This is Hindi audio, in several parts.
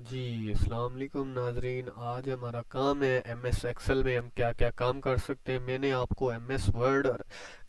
जी, अस्सलाम वालेकुम नाज़रीन। आज हमारा काम है एमएस एक्सेल में हम क्या क्या काम कर सकते हैं। मैंने आपको एमएस वर्ड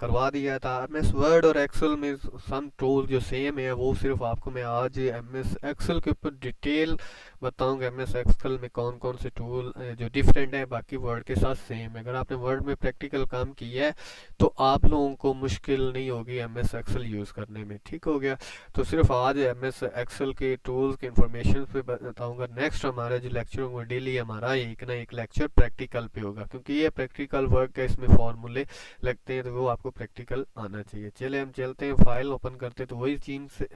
करवा दिया था। एमएस वर्ड और एक्सेल में सम टूल जो सेम है, वो सिर्फ आपको मैं आज एमएस एक्सेल के ऊपर डिटेल बताऊंगा। एमएस एक्सेल में कौन कौन से टूल जो डिफरेंट है बाकी वर्ड के साथ सेम है। अगर आपने वर्ड में प्रैक्टिकल काम किया है तो आप लोगों को मुश्किल नहीं होगी एमएस एक्सेल यूज़ करने में। ठीक हो गया। तो सिर्फ आज एम एस एक्सेल के टूल्स के इंफॉर्मेशन पे बताऊंगा। नेक्स्ट हमारा जो लेक्चर होगा डेली हमारा एक ना एक लेक्चर प्रैक्टिकल पे होगा, क्योंकि ये प्रैक्टिकल वर्क है, इसमें फॉर्मूले लगते हैं तो वो आपको प्रैक्टिकल आना चाहिए। चले हम चलते हैं, फाइल ओपन करते हैं तो वही चीज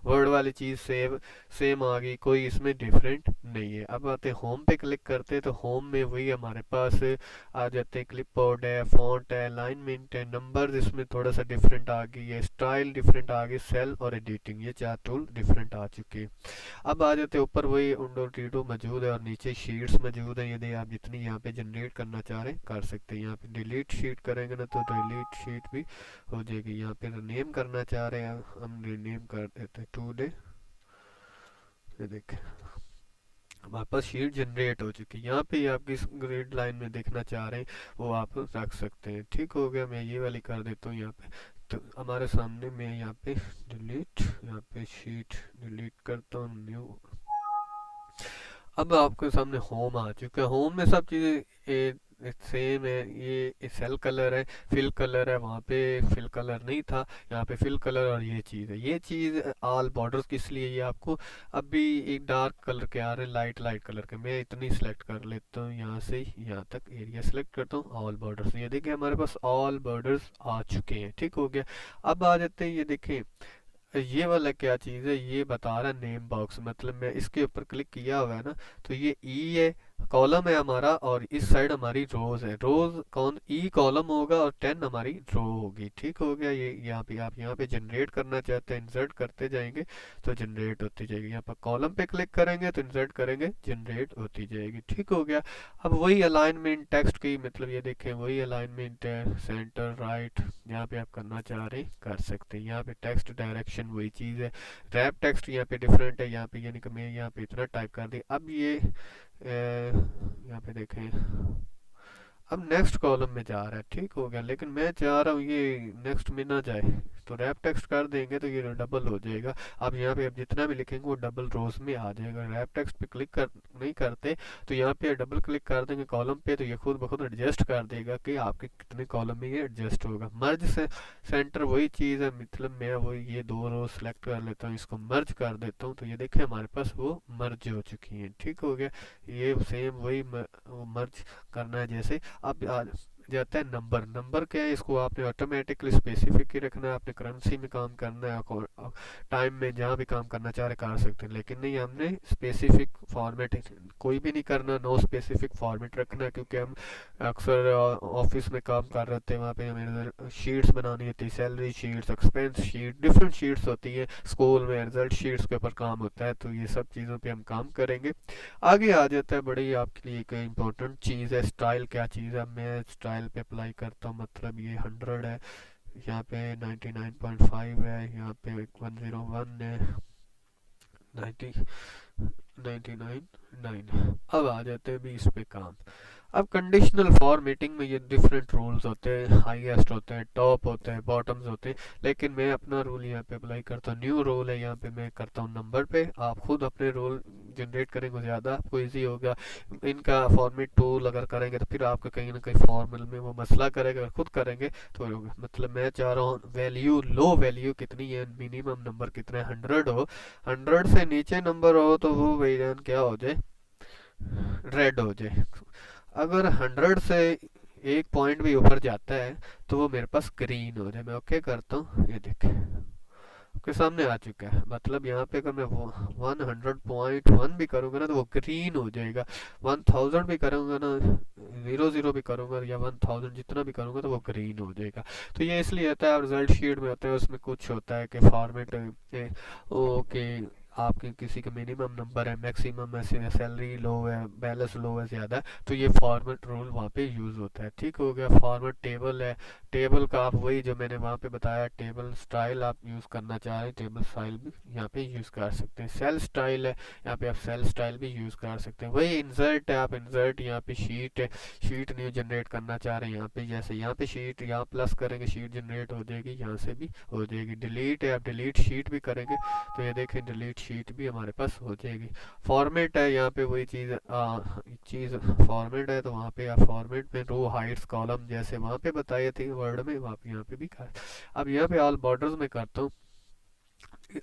वर्ड वाली चीज सेव सेम आ गई, कोई इसमें डिफरेंट नहीं है। अब आते हैं होम पे, क्लिक करते हैं तो होम में वही हमारे पास आ जाते हैं। क्लिपबोर्ड है, फॉन्ट है, अलाइनमेंट है, नंबर इसमें थोड़ा सा डिफरेंट आ गई है, स्टाइल डिफरेंट आ गई, सेल और एडिटिंग, ये चार टूल डिफरेंट आ चुके हैं। अब आ जाते हैं ऊपर, वही विंडो टीडो मौजूद है और नीचे शीट्स मौजूद है। यदि आप जितनी यहाँ पे जनरेट करना चाह रहे हैं कर सकते हैं। यहाँ पे डिलीट शीट करेंगे ना तो डिलीट शीट भी हो जाएगी। यहाँ पे नेम करना चाह रहे हैं हम रीनेम कर देते हैं टू डे। ये देखें हमारे पास शीट जनरेट हो चुकी है। यहाँ पे आप किस ग्रिड लाइन में देखना चाह रहे हैं वो आप रख सकते हैं। ठीक हो गया। मैं ये वाली कर देता हूँ यहाँ पे। तो हमारे सामने मैं यहाँ पे डिलीट, यहाँ पे शीट डिलीट करता हूँ, न्यू। अब आपके सामने होम आ चुका है। होम में सब चीज़ें सेम है। ये सेल कलर है, फिल कलर है, वहाँ पे फिल कलर नहीं था, यहाँ पे फिल कलर। और ये चीज़ है, ये चीज़ ऑल बॉर्डर्स किस लिए, ये आपको अभी एक डार्क कलर के आ रहे हैं, लाइट लाइट कलर के। मैं इतनी सेलेक्ट कर लेता हूँ, यहाँ से यहाँ तक एरिया सेलेक्ट करता हूँ, ऑल बॉर्डर्स। ये देखिए हमारे पास ऑल बॉर्डर्स आ चुके हैं। ठीक हो गया। अब आ जाते हैं, ये देखें ये वाला क्या चीज़ है, ये बता रहा है नेम बॉक्स। मतलब मैं इसके ऊपर क्लिक किया हुआ है ना, तो ये ई है, कॉलम है हमारा, और इस साइड हमारी रोज है। रोज कौन, ई कॉलम होगा और 10 हमारी रो होगी। ठीक हो गया। ये यहाँ पे आप यहाँ पे जनरेट करना चाहते हैं, इंसर्ट करते जाएंगे तो जनरेट होती जाएगी। यहाँ पर कॉलम पे क्लिक करेंगे तो इंसर्ट करेंगे, जनरेट होती जाएगी। ठीक हो गया। अब वही अलाइनमेंट टेक्स्ट की, मतलब ये देखें वही अलाइनमेंट है, सेंटर राइट, यहाँ पे आप करना चाह रहे हैं कर सकते हैं। यहाँ पे टेक्स्ट डायरेक्शन वही चीज़ है। रैप टेक्स्ट यहाँ पे डिफरेंट है, यहाँ पे यानी कि मैं यहाँ पे इतना टाइप कर दी। अब ये यहाँ पे देखें, अब नेक्स्ट कॉलम में जा रहा है। ठीक हो गया। लेकिन मैं चाह रहा हूँ ये नेक्स्ट में ना जाए, तो रैप टेक्स्ट कर देंगे तो ये डबल हो जाएगा। अब यहाँ पे आप जितना भी लिखेंगे वो डबल रोज में आ जाएगा। रैप टेक्स्ट पे क्लिक कर नहीं करते तो यहाँ पे डबल क्लिक कर देंगे कॉलम पे, तो ये खुद ब खुद एडजस्ट कर देगा कि आपके कितने कॉलम में ये एडजस्ट होगा। मर्ज से सेंटर वही चीज़ है, मतलब मैं वो ये दो रो सेलेक्ट कर लेता हूँ, इसको मर्ज कर देता हूँ, तो ये देखें हमारे पास वो मर्ज हो चुकी हैं। ठीक हो गया। ये सेम वही मर्ज करना है जैसे। अब आ जाता है नंबर। नंबर क्या है, इसको आपने ऑटोमेटिकली स्पेसिफिक ही रखना है। आपने करेंसी में काम करना है, टाइम में जहाँ भी काम करना चाह रहे कर सकते हैं, लेकिन नहीं, हमने स्पेसिफिक फॉर्मेट कोई भी नहीं करना, नो स्पेसिफिक फॉर्मेट रखना है। क्योंकि हम अक्सर ऑफिस में काम कर रहे थे, वहाँ पे हमें शीट्स बनानी होती है, salary sheets, expense sheet, different sheets होती है। स्कूल में रिजल्ट शीट्स के ऊपर काम होता है, तो ये सब चीज़ों पे हम काम करेंगे। आगे आ जाता है बड़ी आपके लिए एक इम्पोर्टेंट चीज़ है, स्टाइल क्या चीज़ है। मैं स्टाइल पे अप्लाई करता हूँ, मतलब ये 100 है, यहाँ पे 99.5 है, यहाँ पे 101 है, 90 99 9। अब आ जाते हैं भी इस पे काम। अब कंडीशनल फॉर्मेटिंग में ये डिफरेंट रूल्स होते हैं, हाईएस्ट होते हैं, टॉप होते हैं, बॉटम्स होते हैं। लेकिन मैं अपना रूल यहाँ पे अप्लाई करता हूँ, न्यू रूल है, यहाँ पे मैं करता हूँ नंबर पे। आप खुद अपने रूल जनरेट करेंगे ज़्यादा आपको ईजी होगा। इनका फॉर्मेट टूल अगर करेंगे तो फिर आपका कहीं ना कहीं फॉर्मूल में वो मसला करेगा, अगर खुद करेंगे तो होगा। मतलब मैं चाह रहा हूँ वैल्यू, लो वैल्यू कितनी है, मिनिमम नंबर कितना है, 100 हो। 100 से नीचे नंबर हो तो वो वेरिएंट क्या हो जाए, रेड हो जाए। अगर 100 से एक पॉइंट भी ऊपर जाता है तो वो मेरे पास ग्रीन हो जाए। मैं ओके करता हूँ, ये देखें आपके सामने आ चुका है। मतलब यहाँ पे अगर मैं 100.1 भी करूँगा ना तो वो ग्रीन हो जाएगा। 1000 भी करूँगा ना, 00 भी करूँगा या 1000 जितना भी करूँगा तो वो ग्रीन हो जाएगा। तो ये इसलिए होता है, रिजल्ट शीट में होता है, उसमें कुछ होता है कि फॉर्मेट ओके आपके किसी का मिनिमम नंबर है, मैक्सिमम है, सैलरी लो है, बैलेंस लो है ज़्यादा, तो ये फॉर्मेट रूल वहाँ पे यूज़ होता है। ठीक हो गया। फॉर्मेट टेबल है, टेबल का आप वही जो मैंने वहाँ पे बताया, टेबल स्टाइल आप यूज़ करना चाह रहे हैं, टेबल स्टाइल भी यहाँ पे यूज़ कर सकते हैं। सेल स्टाइल है, यहाँ पे आप सेल स्टाइल भी यूज़ कर सकते हैं। वही इंसर्ट है, आप इंसर्ट यहाँ पे शीट है, शीट न्यू जनरेट करना चाह रहे हैं, यहाँ पे जैसे यहाँ पे शीट, यहाँ प्लस करेंगे शीट जनरेट हो जाएगी, यहाँ से भी हो जाएगी। डिलीट है, आप डिलीट शीट भी करेंगे तो ये देखें डिलीट शीट भी हमारे पास हो जाएगी। फॉर्मेट है, यहाँ पे वही चीज़ फॉर्मेट है, तो वहाँ पे आप फॉर्मेट में रो हाइट्स कॉलम जैसे वहाँ पे बताए थे वर्ड में, वहाँ पे यहाँ पे भी कर। अब यहाँ पे ऑल बॉर्डर्स में करता हूँ।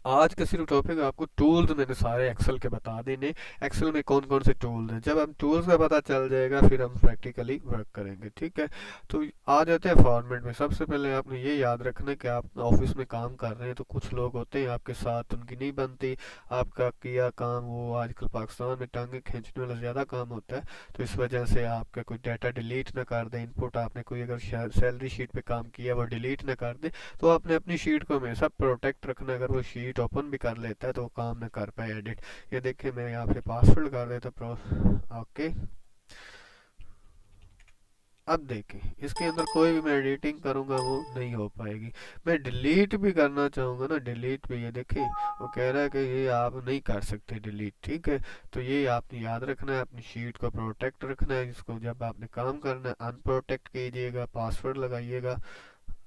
आज का सिर्फ टॉपिक आपको टूल्स मैंने सारे एक्सेल के बता देने, एक्सेल में कौन कौन से टूल्स हैं। जब हम टूल्स का पता चल जाएगा फिर हम प्रैक्टिकली वर्क करेंगे। ठीक है, तो आ जाते हैं फॉर्मेट में। सबसे पहले आपने ये याद रखना है कि आप ऑफिस में काम कर रहे हैं, तो कुछ लोग होते हैं आपके साथ, उनकी नहीं बनती आपका किया काम, वो आजकल पाकिस्तान में टांगे खींचने वाला ज़्यादा काम होता है, तो इस वजह से आपका कोई डाटा डिलीट ना कर दे, इनपुट आपने कोई अगर सैलरी शीट पे काम किया वो डिलीट ना कर दे, तो आपने अपनी शीट को हमेशा प्रोटेक्ट रखना। अगर वो शीट ओपन भी कर लेता है तो वो काम ना कर पाए एडिट। ये देखिए मैं यहाँ पे पासवर्ड कर देता प्रो। ओके, अब देखें इसके अंदर कोई भी मैं एडिटिंग करूँगा वो नहीं हो पाएगी। मैं डिलीट भी करना चाहूँगा ना, डिलीट भी, ये देखें वो कह रहा है कि ये आप नहीं कर सकते डिलीट। ठीक है, तो ये आपने याद रखना है, अपनी शीट को प्रोटेक्ट रखना है, जिसको जब आपने काम करना है अनप्रोटेक्ट कीजिएगा, पासवर्ड लगाइएगा।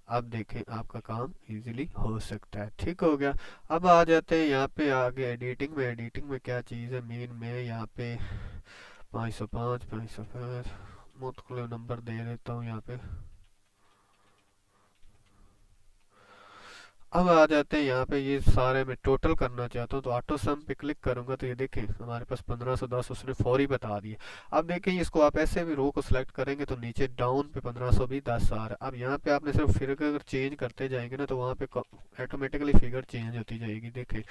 अब देखें आपका काम इजीली हो सकता है। ठीक हो गया। अब आ जाते हैं यहाँ पे आगे एडिटिंग में। एडिटिंग में क्या चीज़ है मेन में, यहाँ पे 505 मुख्तलिफ नंबर दे देता हूँ यहाँ पे। अब आ जाते हैं यहाँ पे, ये सारे मैं टोटल करना चाहता हूँ तो ऑटो सम पे क्लिक करूंगा तो ये देखें हमारे पास 1510 उसने फौरी बता दिए। अब देखें इसको आप ऐसे भी रो को सिलेक्ट करेंगे तो नीचे डाउन पे 1510 आ रहा है। अब यहाँ पे आपने सिर्फ फिगर अगर चेंज करते जाएंगे ना तो वहाँ पे ऑटोमेटिकली फिगर चेंज होती जाएगी। देखें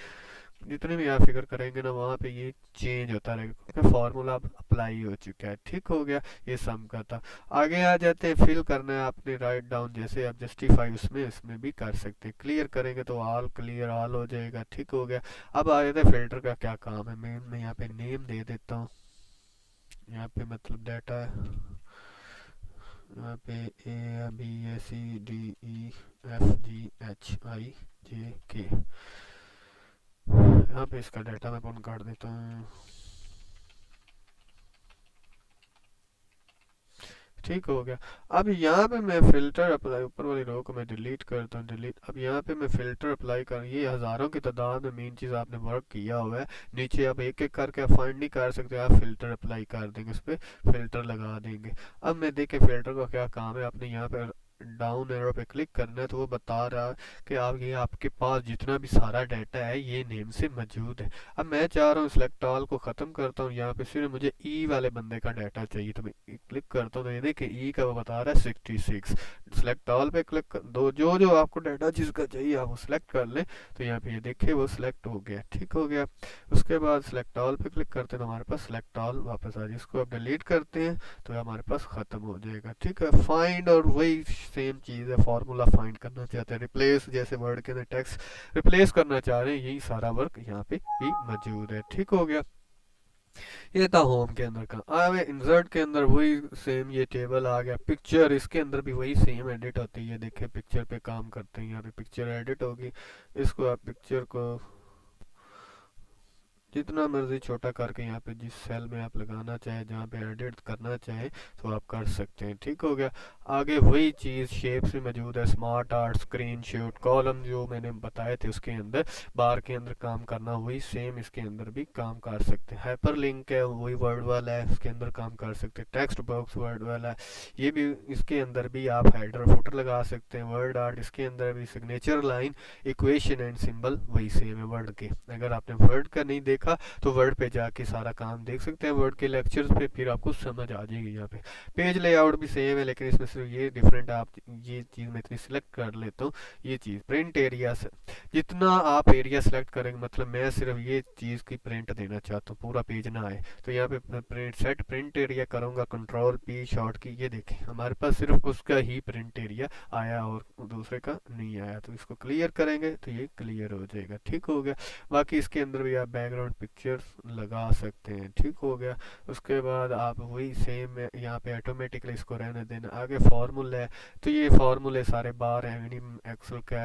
जितने भी आप फिगर करेंगे ना वहाँ पे ये चेंज होता रहेगा क्योंकि फार्मूला अप्लाई हो चुका है। ठीक हो गया, ये सम का था। आगे आ जाते हैं, फिल करना है आपने राइट डाउन, जैसे आप जस्टिफाई उसमें इसमें भी कर सकते हैं। क्लियर करेंगे तो ऑल क्लियर ऑल हो जाएगा। ठीक हो गया। अब आ जाते हैं फिल्टर का क्या काम है। मैं यहाँ पे नेम दे देता हूँ, यहाँ पे मतलब डाटा है, यहाँ पे A B A C D E F G H I J K, यहाँ पे इसका डाटा मैं पुट कर देता हूँ। ठीक हो गया। अब यहाँ पे मैं फिल्टर अप्लाई, ऊपर वाली रो को मैं डिलीट करता हूँ, डिलीट। अब यहाँ पे मैं फिल्टर अप्लाई कर, ये हज़ारों की तादाद में मेन चीज़ आपने वर्क किया हुआ है। नीचे आप एक एक करके आप फाइंड नहीं कर सकते, आप फिल्टर अप्लाई कर देंगे, उस पर फिल्टर लगा देंगे। अब मैं देखे फिल्टर का क्या काम है, आपने यहाँ पे डाउन एरो पे क्लिक करना है तो वो बता रहा है कि आप ये आपके पास जितना भी सारा डाटा है ये नेम से मौजूद है। अब मैं चाह रहा हूँ सिलेक्ट ऑल को ख़त्म करता हूँ, यहाँ पे सिर्फ मुझे ई वाले बंदे का डाटा चाहिए, तो मैं क्लिक करता हूँ तो ये देखिए ई का वो बता रहा है 66। सिलेक्ट ऑल पे क्लिक कर दो, जो जो आपको डाटा जिसका चाहिए आप वो सिलेक्ट कर लें, तो यहाँ पे ये देखिए वो सिलेक्ट हो गया। ठीक हो गया। उसके बाद सिलेक्ट ऑल पे क्लिक करते हैं तो हमारे पास सिलेक्ट ऑल वापस आ जाए। इसको आप डिलीट करते हैं तो हमारे पास ख़त्म हो जाएगा। ठीक है, फाइंड और वही सेम चीज़ है, फार्मूला फाइंड करना चाहते हैं, रिप्लेस जैसे वर्ड के अंदर टेक्स्ट रिप्लेस करना चाह रहे हैं, यही सारा वर्क यहाँ पे भी मौजूद है। ठीक हो गया, ये था होम के अंदर का। अब इंसर्ट के अंदर वही सेम ये टेबल आ गया। पिक्चर, इसके अंदर भी वही सेम एडिट होती है। देखिए पिक्चर पे काम करते हैं, यहाँ पे पिक्चर एडिट होगी। इसको आप पिक्चर को जितना मर्जी छोटा करके यहाँ पे जिस सेल में आप लगाना चाहे, जहाँ पे एडिट करना चाहे तो आप कर सकते हैं। ठीक हो गया। आगे वही चीज़ शेप से मौजूद है, smart art, screen shot, column जो मैंने बताए थे उसके अंदर बार के अंदर काम करना, वही सेम इसके अंदर भी काम कर सकते हैं। हाइपर लिंक है वही वर्ड वाला है, इसके अंदर काम कर सकते हैं। टेक्स्ट बॉक्स वर्ड वाला है, ये भी इसके अंदर भी आप हेडर फुटर लगा सकते हैं। वर्ड आर्ट, इसके अंदर भी signature line, equation and symbol वही सेम है वर्ड के। अगर आपने वर्ड का नहीं देखा तो वर्ड पे जाके सारा काम देख सकते हैं, वर्ड के लेक्चर्स पे, फिर आपको समझ आ जाएगी। यहाँ पे पेज लेआउट भी सेम है लेकिन इसमें सिर्फ ये डिफरेंट आप ये चीज़ मैं इतनी सिलेक्ट कर लेता हूँ। ये चीज़ प्रिंट एरिया से जितना आप एरिया सेलेक्ट करेंगे, मतलब मैं सिर्फ ये चीज़ की प्रिंट देना चाहता हूँ, पूरा पेज ना आए, तो यहाँ पे प्रिंट सेट प्रिंट एरिया करूँगा, कंट्रोल पी शॉर्ट की, ये देखें हमारे पास सिर्फ उसका ही प्रिंट एरिया आया और दूसरे का नहीं आया। तो इसको क्लियर करेंगे तो ये क्लियर हो जाएगा, ठीक हो गया। बाकी इसके अंदर भी आप बैकग्राउंड पिक्चर्स लगा सकते हैं, ठीक हो गया। उसके बाद आप वही सेम यहाँ पे ऑटोमेटिकली इसको रहने देना। आगे फार्मूला है, तो ये फार्मूले सारे बार हैं, मिनिमम एक्सेल का